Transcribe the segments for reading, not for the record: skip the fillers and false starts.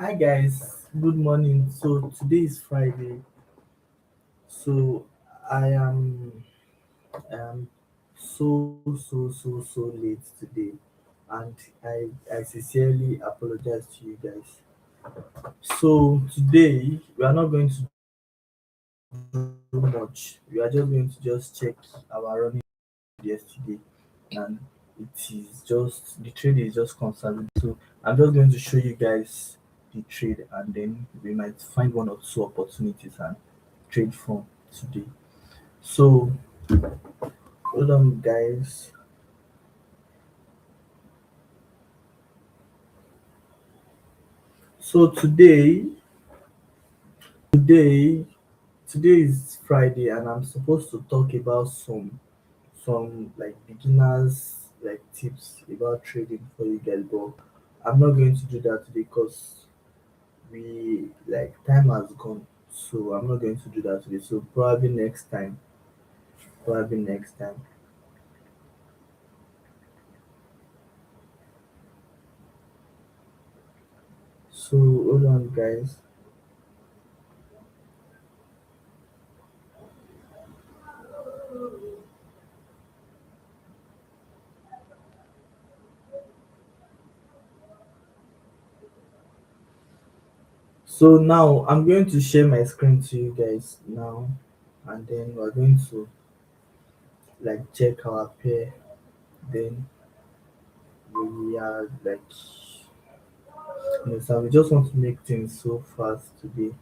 Hi guys, good morning. So today is Friday. So I am I am so late today, and I sincerely apologize to you guys. So today we are not going to do much. We are just going to just check our running yesterday, and it is just the trade is just conservative. So I'm just going to show you guys the trade, and then we might find one or two opportunities and trade from today. So hold on, guys. So today, today is Friday, and I'm supposed to talk about some like beginners like tips about trading for you guys, but I'm not going to do that today because we like time has gone. So I'm not going to do that today. So probably next time. Probably next time. So hold on, guys. So now I'm going to share my screen to you guys now, and then we're going to like check our pair. Then we are like, so we just want to make things so fast today.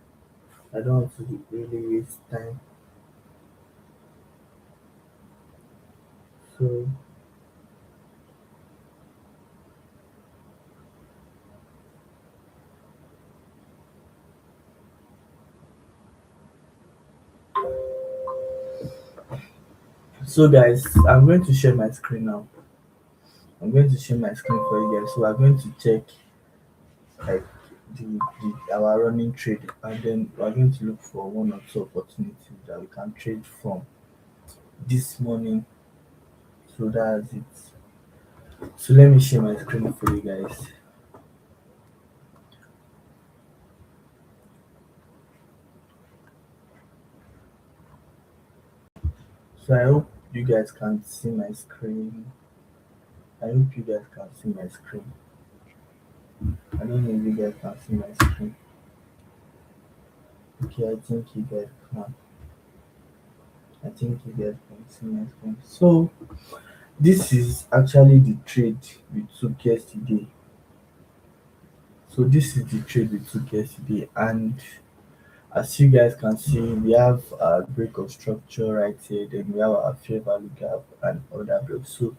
I don't want to really waste time. So so guys, I'm going to share my screen now. I'm going to share my screen for you guys. So we're going to check like our running trade, and then we're going to look for one or two opportunities that we can trade from this morning. So that's it. So let me share my screen for you guys. So I hope you guys can see my screen. I hope you guys can see my screen. I don't know if you guys can see my screen. Okay, I think you guys can. I think you guys can see my screen. So this is actually the trade we took yesterday. So this is the trade we took yesterday, and as you guys can see, we have a break of structure right here. Then we have our fair value gap and other blocks. So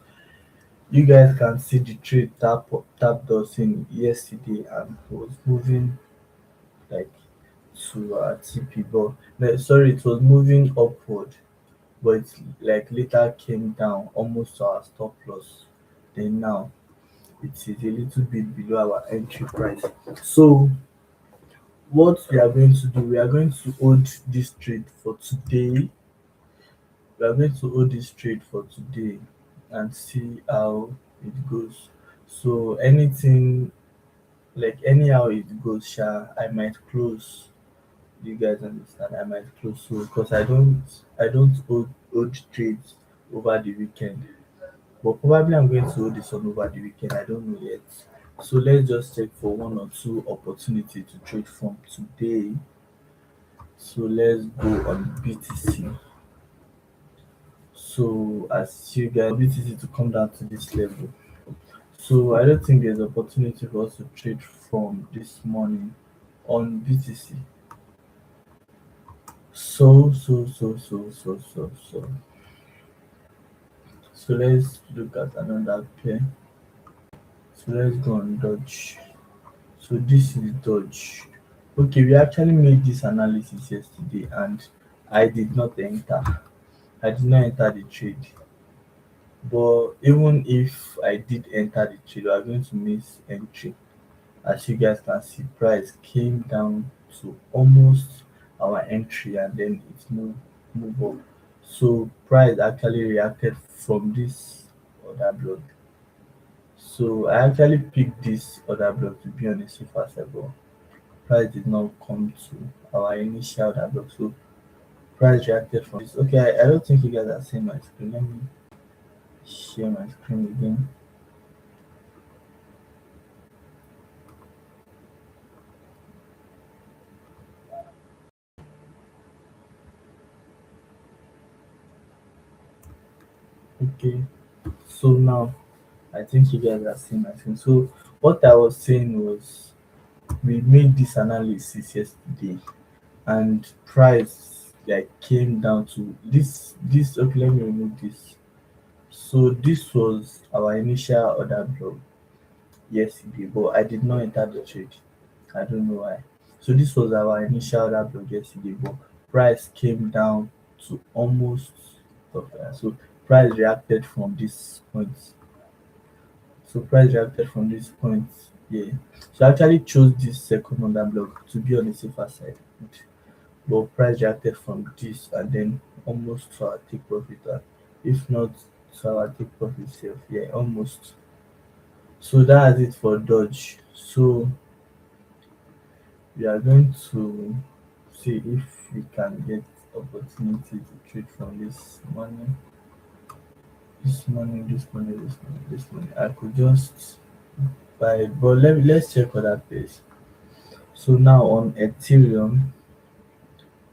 you guys can see the trade tapped us in yesterday and was moving like to our TP, but no, sorry, it was moving upward, but it like later came down almost to our stop loss. Then now it is a little bit below our entry price. So what we are going to do, we are going to hold this trade for today. We are going to hold this trade for today and see how it goes. So anything like anyhow it goes, I might close. You guys understand? I might close so because I don't hold trades over the weekend. But probably I'm going to hold this one over the weekend. I don't know yet. So let's just check for one or two opportunity to trade from today. So let's go on BTC. So as you guys BTC to come down to this level. So I don't think there's opportunity for us to trade from this morning on BTC. So let's look at another pair. So let's go on Dodge. So this is Dodge. Okay, we actually made this analysis yesterday, and I did not enter. I did not enter the trade. But even if I did enter the trade, we are going to miss entry. As you guys can see, price came down to almost our entry, and then it moved up. So price actually reacted from this other block. So I actually picked this other block to be on a safer side, but price did not come to our initial order block. So price reacted from this. Okay, I don't think you guys are seeing my screen. Let me share my screen again. Okay, so now I think you guys are seeing my screen. So what I was saying was we made this analysis yesterday and price like came down to this. Okay, let me remove this. So this was our initial order block yesterday, but I did not enter the trade. I don't know why. So this was our initial order block yesterday, but price came down to almost so price reacted from this point. So price reacted from this point. Yeah. So I actually chose this second order block to be on the safer side. But price reacted from this and then almost to our take profit. If not to our take profit self. Yeah, almost. So that's it for Dodge. So we are going to see if we can get opportunity to trade from this money. This money, this money, this money, this money. I could just buy, but let's check other page. So now on Ethereum,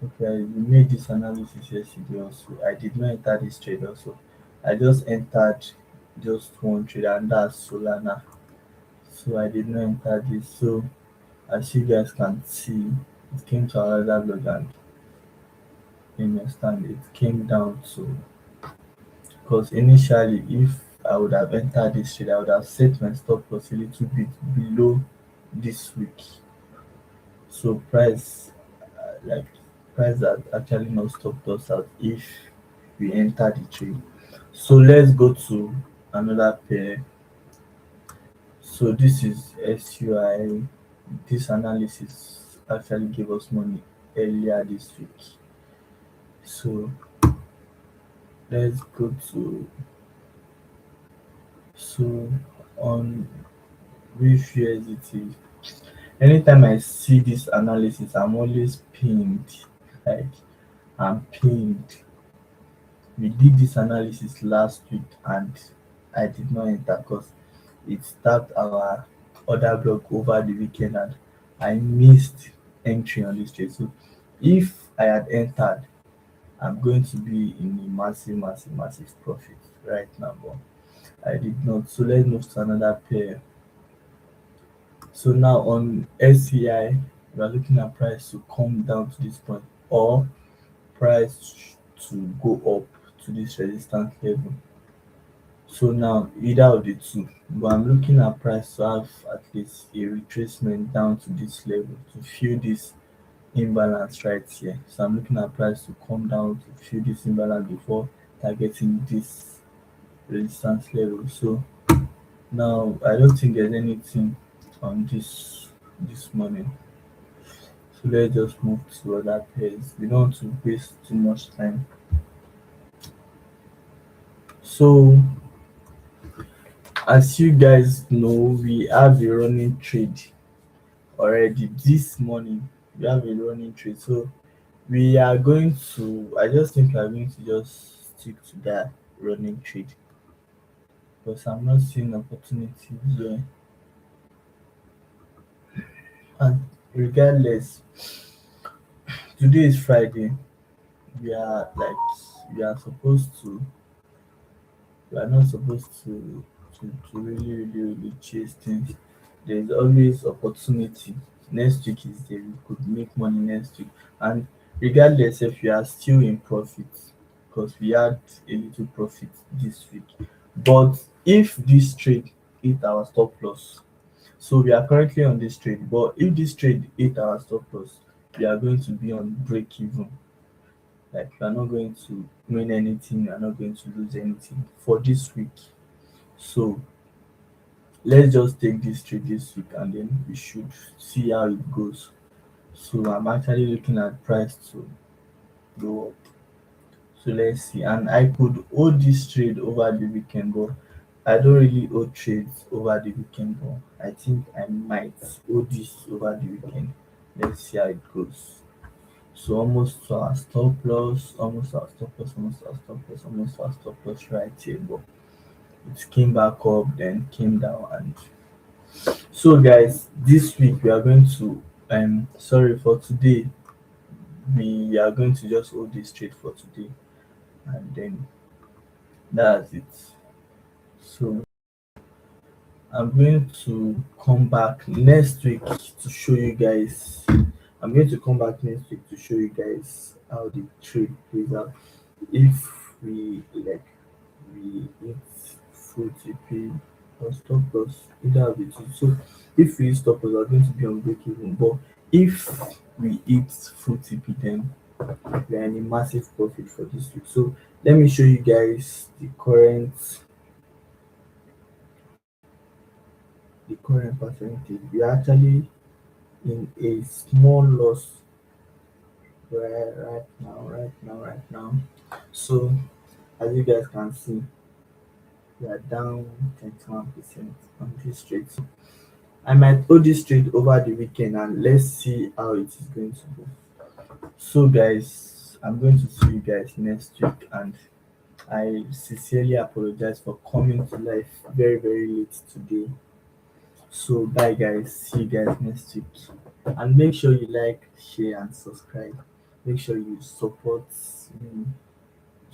okay, we made this analysis yesterday also. I did not enter this trade also. I just entered just one trade and that's Solana. So I did not enter this. So as you guys can see, it came to another block and you understand it came down to because initially if I would have entered this trade, I would have set my stop loss a little bit below this week. So like price had actually not stopped us out if we enter the trade. So let's go to another pair. So this is SUI. This analysis actually gave us money earlier this week. So let's go to so on which USDT. Anytime I see this analysis, I'm always pinned. Like I'm pinned. We did this analysis last week and I did not enter because it tapped our order block over the weekend and I missed entry on this trade. So if I had entered, I'm going to be in a massive, massive, massive profit right now, but I did not. So let's move to another pair. So now on SCI, we are looking at price to come down to this point or price to go up to this resistance level. So now either of the two, but I'm looking at price to have at least a retracement down to this level to fill this imbalance right here. So I'm looking at price to come down to fill this imbalance before targeting this resistance level. So now I don't think there's anything on this morning. So let's just move to other pairs. We don't want to waste too much time. So as you guys know, we have a running trade already this morning. We have a running trade. So we are going to I just think we are going to just stick to that running trade because I'm not seeing opportunities there. And regardless, today is Friday. We are like we are supposed to we are not supposed to really really chase things. There's always opportunity. Next week is there we could make money next week and regardless if you are still in profit because we had a little profit this week. But if this trade hit our stop loss, so we are currently on this trade, but if this trade hit our stop loss, we are going to be on break even. Like we are not going to win anything, we are not going to lose anything for this week. So let's just take this trade this week and then we should see how it goes. So I'm actually looking at price to go up. So let's see. And I could hold this trade over the weekend, but I don't really hold trades over the weekend, but I think I might hold this over the weekend. Let's see how it goes. So almost to our stop loss, almost to our stop loss, almost to our stop loss, almost to our stop loss right here, but it came back up, then came down. And so guys, this week we are going to sorry for today, we are going to just hold this trade for today, and then that's it. So I'm going to come back next week to show you guys. I'm going to come back next week to show you guys how the trade plays out. If we hit full TP or stop loss, either of the two. So if we hit stop loss, we're going to be on break even. But if we hit full TP, then we are in a massive profit for this week. So let me show you guys the current percentage. We are actually in a small loss right now. So as you guys can see, we are down 21% on this trade. So I might hold this trade over the weekend and let's see how it is going to go. So guys, I'm going to see you guys next week, and I sincerely apologize for coming to life very very late today. So bye guys, see you guys next week. And make sure you like, share and subscribe. Make sure you support me